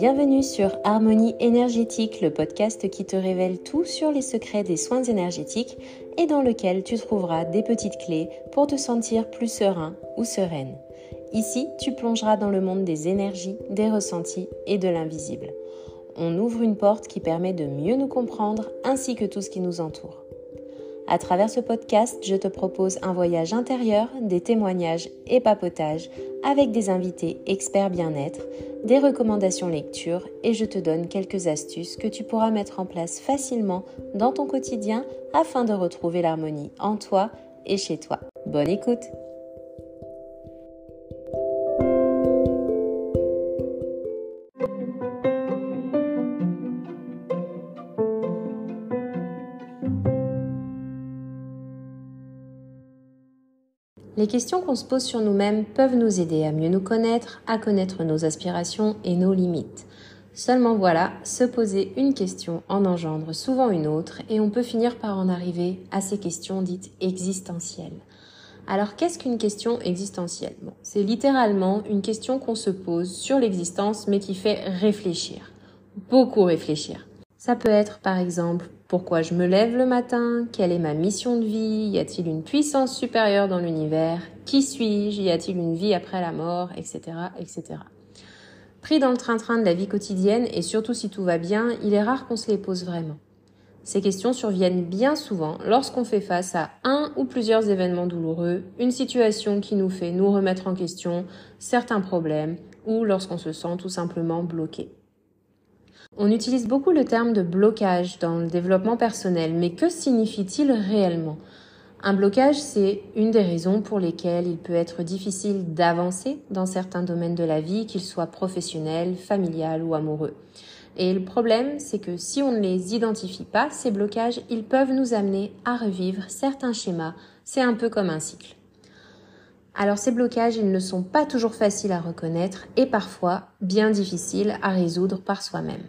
Bienvenue sur Harmonie énergétique, le podcast qui te révèle tout sur les secrets des soins énergétiques et dans lequel tu trouveras des petites clés pour te sentir plus serein ou sereine. Ici, tu plongeras dans le monde des énergies, des ressentis et de l'invisible. On ouvre une porte qui permet de mieux nous comprendre ainsi que tout ce qui nous entoure. À travers ce podcast, je te propose un voyage intérieur, des témoignages et papotages avec des invités experts bien-être, des recommandations lecture et je te donne quelques astuces que tu pourras mettre en place facilement dans ton quotidien afin de retrouver l'harmonie en toi et chez toi. Bonne écoute! Les questions qu'on se pose sur nous-mêmes peuvent nous aider à mieux nous connaître, à connaître nos aspirations et nos limites. Seulement voilà, se poser une question en engendre souvent une autre et on peut finir par en arriver à ces questions dites existentielles. Alors qu'est-ce qu'une question existentielle ? C'est littéralement une question qu'on se pose sur l'existence mais qui fait réfléchir, beaucoup réfléchir. Ça peut être par exemple, pourquoi je me lève le matin? Quelle est ma mission de vie? Y a-t-il une puissance supérieure dans l'univers? Qui suis-je? Y a-t-il une vie après la mort? Etc., etc. Pris dans le train-train de la vie quotidienne et surtout si tout va bien, il est rare qu'on se les pose vraiment. Ces questions surviennent bien souvent lorsqu'on fait face à un ou plusieurs événements douloureux, une situation qui nous fait nous remettre en question, certains problèmes ou lorsqu'on se sent tout simplement bloqué. On utilise beaucoup le terme de blocage dans le développement personnel, mais que signifie-t-il réellement ? Un blocage, c'est une des raisons pour lesquelles il peut être difficile d'avancer dans certains domaines de la vie, qu'ils soient professionnels, familial ou amoureux. Et le problème, c'est que si on ne les identifie pas, ces blocages, ils peuvent nous amener à revivre certains schémas. C'est un peu comme un cycle. Alors ces blocages, ils ne sont pas toujours faciles à reconnaître et parfois bien difficiles à résoudre par soi-même.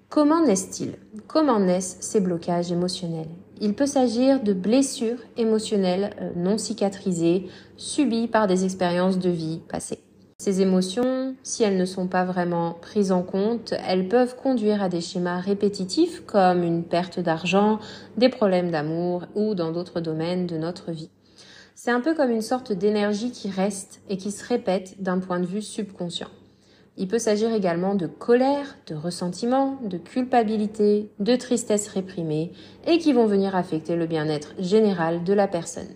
Comment naissent-ils ? Comment naissent ces blocages émotionnels ? Il peut s'agir de blessures émotionnelles non cicatrisées, subies par des expériences de vie passées. Ces émotions, si elles ne sont pas vraiment prises en compte, elles peuvent conduire à des schémas répétitifs comme une perte d'argent, des problèmes d'amour ou dans d'autres domaines de notre vie. C'est un peu comme une sorte d'énergie qui reste et qui se répète d'un point de vue subconscient. Il peut s'agir également de colère, de ressentiment, de culpabilité, de tristesse réprimée et qui vont venir affecter le bien-être général de la personne.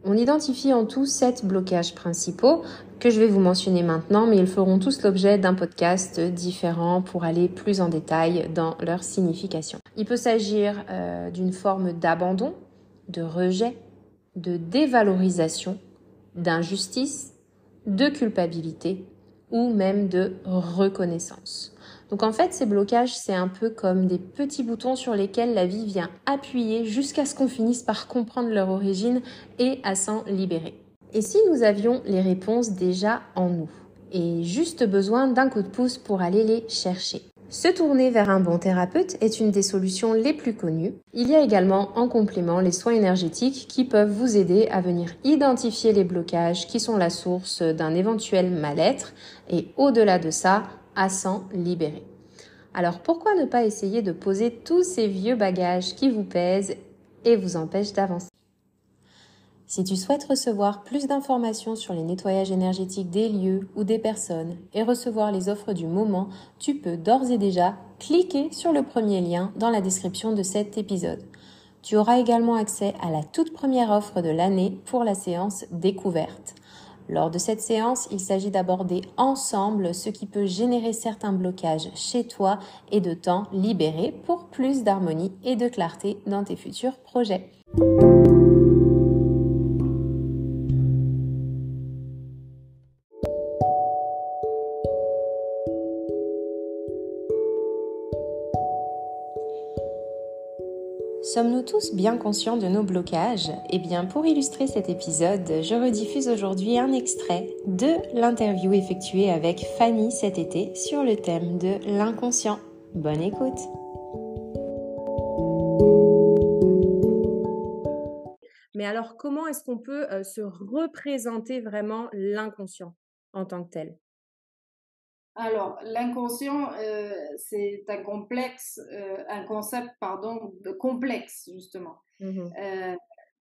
On identifie en tout 7 blocages principaux que je vais vous mentionner maintenant, mais ils feront tous l'objet d'un podcast différent pour aller plus en détail dans leur signification. Il peut s'agir d'une forme d'abandon, de rejet, de dévalorisation, d'injustice, de culpabilité ou même de reconnaissance. Donc en fait, ces blocages, c'est un peu comme des petits boutons sur lesquels la vie vient appuyer jusqu'à ce qu'on finisse par comprendre leur origine et à s'en libérer. Et si nous avions les réponses déjà en nous et juste besoin d'un coup de pouce pour aller les chercher? Se tourner vers un bon thérapeute est une des solutions les plus connues. Il y a également en complément les soins énergétiques qui peuvent vous aider à venir identifier les blocages qui sont la source d'un éventuel mal-être et au-delà de ça, à s'en libérer. Alors pourquoi ne pas essayer de poser tous ces vieux bagages qui vous pèsent et vous empêchent d'avancer ? Si tu souhaites recevoir plus d'informations sur les nettoyages énergétiques des lieux ou des personnes et recevoir les offres du moment, tu peux d'ores et déjà cliquer sur le premier lien dans la description de cet épisode. Tu auras également accès à la toute première offre de l'année pour la séance découverte. Lors de cette séance, il s'agit d'aborder ensemble ce qui peut générer certains blocages chez toi et de temps libéré pour plus d'harmonie et de clarté dans tes futurs projets. Sommes-nous tous bien conscients de nos blocages ? Eh bien, pour illustrer cet épisode, je rediffuse aujourd'hui un extrait de l'interview effectuée avec Fanny cet été sur le thème de l'inconscient. Bonne écoute ! Mais alors, comment est-ce qu'on peut se représenter vraiment l'inconscient en tant que tel ? Alors, l'inconscient, c'est un concept, pardon, complexe justement, Mmh. heu,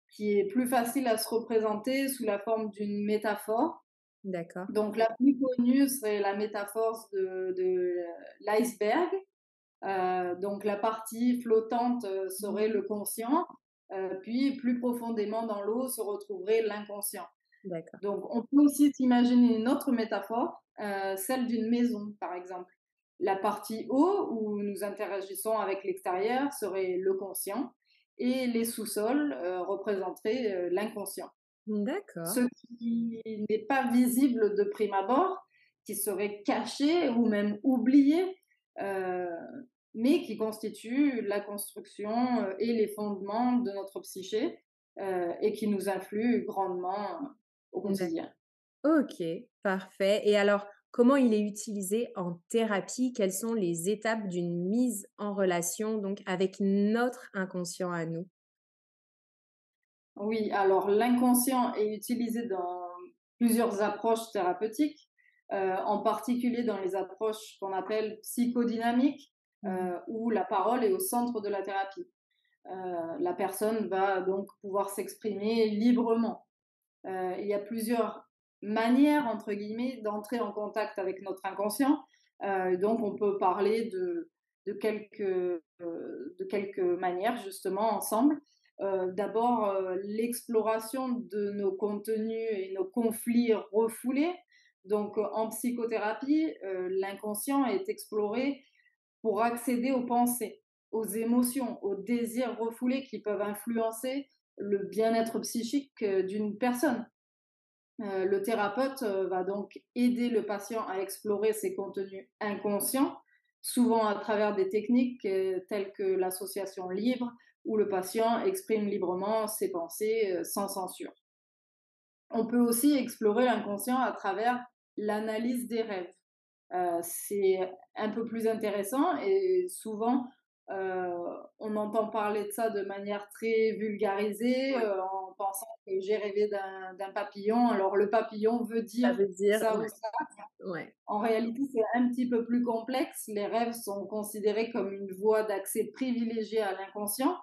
qui est plus facile à se représenter sous la forme d'une métaphore. D'accord. Donc la plus connue serait la métaphore de l'iceberg. Donc la partie flottante, serait le conscient, puis plus profondément dans l'eau se retrouverait l'inconscient. D'accord. Donc on peut aussi s'imaginer une autre métaphore, celle d'une maison, par exemple. La partie haut, où nous interagissons avec l'extérieur, serait le conscient et les sous-sols, représenteraient, l'inconscient. Ce D'accord. qui n'est pas visible de prime abord, qui serait caché ou même oublié, heu, mais qui constitue la construction, et les fondements de notre psyché, et qui nous influent grandement, au D'ac quotidien. OK, parfait et alors, comment il est utilisé en thérapie? Quelles sont les étapes d'une mise en relation, donc avec notre inconscient à nous? Oui, alors l'inconscient est utilisé dans plusieurs approches thérapeutiques, en particulier dans les approches qu'on appelle psychodynamiques, Mmh. où la parole est au centre de la thérapie. La personne va donc pouvoir s'exprimer librement. Il y a plusieurs manières, entre guillemets, d'entrer en contact avec notre inconscient. Donc on peut parler de quelques manières justement ensemble. D'abord, l'exploration de nos contenus et nos conflits refoulés. Donc en psychothérapie, l'inconscient est exploré pour accéder aux pensées, aux émotions, aux désirs refoulés qui peuvent influencer le bien-être psychique d'une personne. Le thérapeute va donc aider le patient à explorer ses contenus inconscients, souvent à travers des techniques telles que l'association libre, où le patient exprime librement ses pensées sans censure. On peut aussi explorer l'inconscient à travers l'analyse des rêves. C'est un peu plus intéressant et souvent, heu, on entend parler de ça de manière très vulgarisée, Ouais, en pensant que j'ai rêvé d'un papillon, alors le papillon veut ça dire veut dire ça ou ouais, ça. ouais. En réalité, c'est un petit peu plus complexe. Les rêves sont considérés comme une voie d'accès privilégiée à l'inconscient.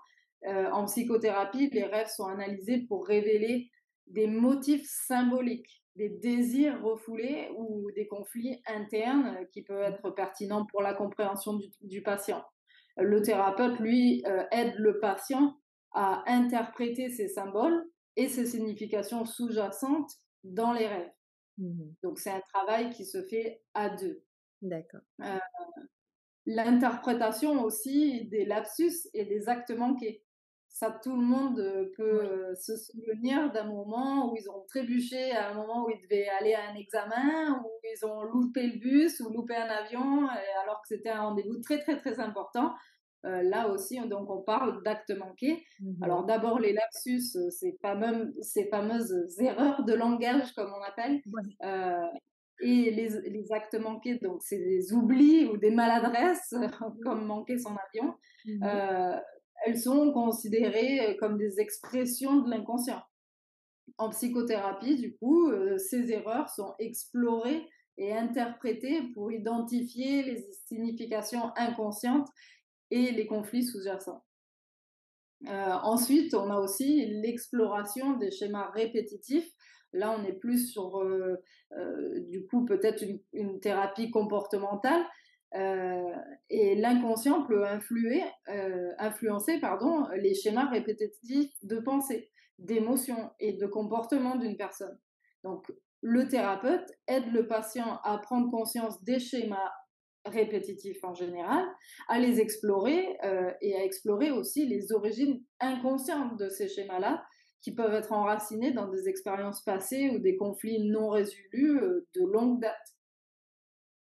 En psychothérapie, les rêves sont analysés pour révéler des motifs symboliques, des désirs refoulés ou des conflits internes qui peuvent être pertinents pour la compréhension du patient. Le thérapeute, lui, aide le patient à interpréter ces symboles et ces significations sous-jacentes dans les rêves. Mmh. Donc c'est un travail qui se fait à deux. D'accord. Euh, L'interprétation aussi des lapsus et des actes manqués. Ça, tout le monde peut Oui, se souvenir d'un moment où ils ont trébuché, à un moment où ils devaient aller à un examen, où ils ont loupé le bus ou loupé un avion, alors que c'était un rendez-vous très très très important. Là aussi, donc on parle d'actes manqués. mmh, Alors d'abord les lapsus, ces fameuses erreurs de langage comme on appelle, ouais. euh, et les actes manqués, donc c'est des oublis ou des maladresses, Mmh. comme manquer son avion, Mmh. euh, elles sont considérées comme des expressions de l'inconscient. En psychothérapie, du coup, ces erreurs sont explorées et interprétées pour identifier les significations inconscientes et les conflits sous-jacents. Ensuite, on a aussi l'exploration des schémas répétitifs. Là, on est plus sur, du coup, peut-être une thérapie comportementale. Euh, et l'inconscient peut influencer pardon, les schémas répétitifs de pensée, d'émotion et de comportement d'une personne. Donc, le thérapeute aide le patient à prendre conscience des schémas répétitifs en général, à les explorer et à explorer aussi les origines inconscientes de ces schémas-là, qui peuvent être enracinés dans des expériences passées ou des conflits non résolus de longue date.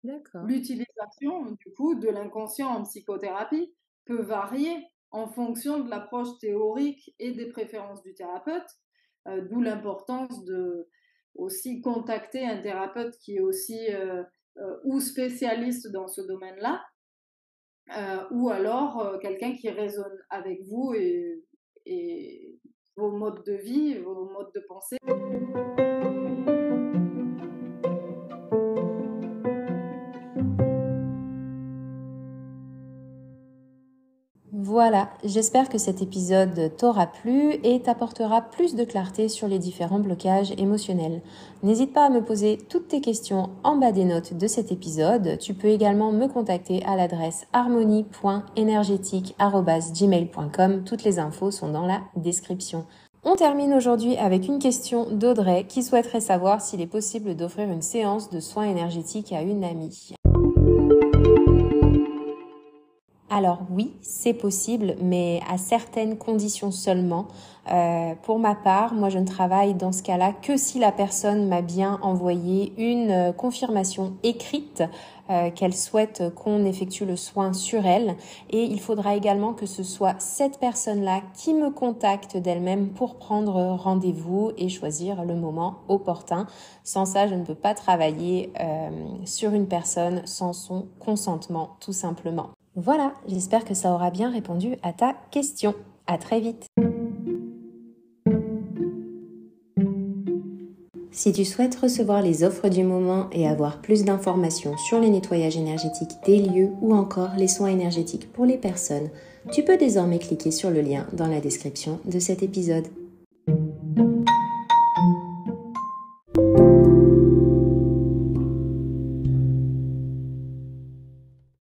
D'accord. L'utilisation, du coup, de l'inconscient en psychothérapie peut varier en fonction de l'approche théorique et des préférences du thérapeute, d'où l'importance de aussi contacter un thérapeute qui est aussi ou spécialiste dans ce domaine-là, ou alors quelqu'un qui résonne avec vous et vos modes de vie, vos modes de pensée. Voilà, j'espère que cet épisode t'aura plu et t'apportera plus de clarté sur les différents blocages émotionnels. N'hésite pas à me poser toutes tes questions en bas des notes de cet épisode. Tu peux également me contacter à l'adresse harmonie.energetique@gmail.com. Toutes les infos sont dans la description. On termine aujourd'hui avec une question d'Audrey qui souhaiterait savoir s'il est possible d'offrir une séance de soins énergétiques à une amie. Alors oui, c'est possible, mais à certaines conditions seulement. Pour ma part, moi je ne travaille dans ce cas-là que si la personne m'a bien envoyé une confirmation écrite qu'elle souhaite qu'on effectue le soin sur elle. Et il faudra également que ce soit cette personne-là qui me contacte d'elle-même pour prendre rendez-vous et choisir le moment opportun. Sans ça, je ne peux pas travailler sur une personne sans son consentement, tout simplement. Voilà, j'espère que ça aura bien répondu à ta question. À très vite. Si tu souhaites recevoir les offres du moment et avoir plus d'informations sur les nettoyages énergétiques des lieux ou encore les soins énergétiques pour les personnes, tu peux désormais cliquer sur le lien dans la description de cet épisode.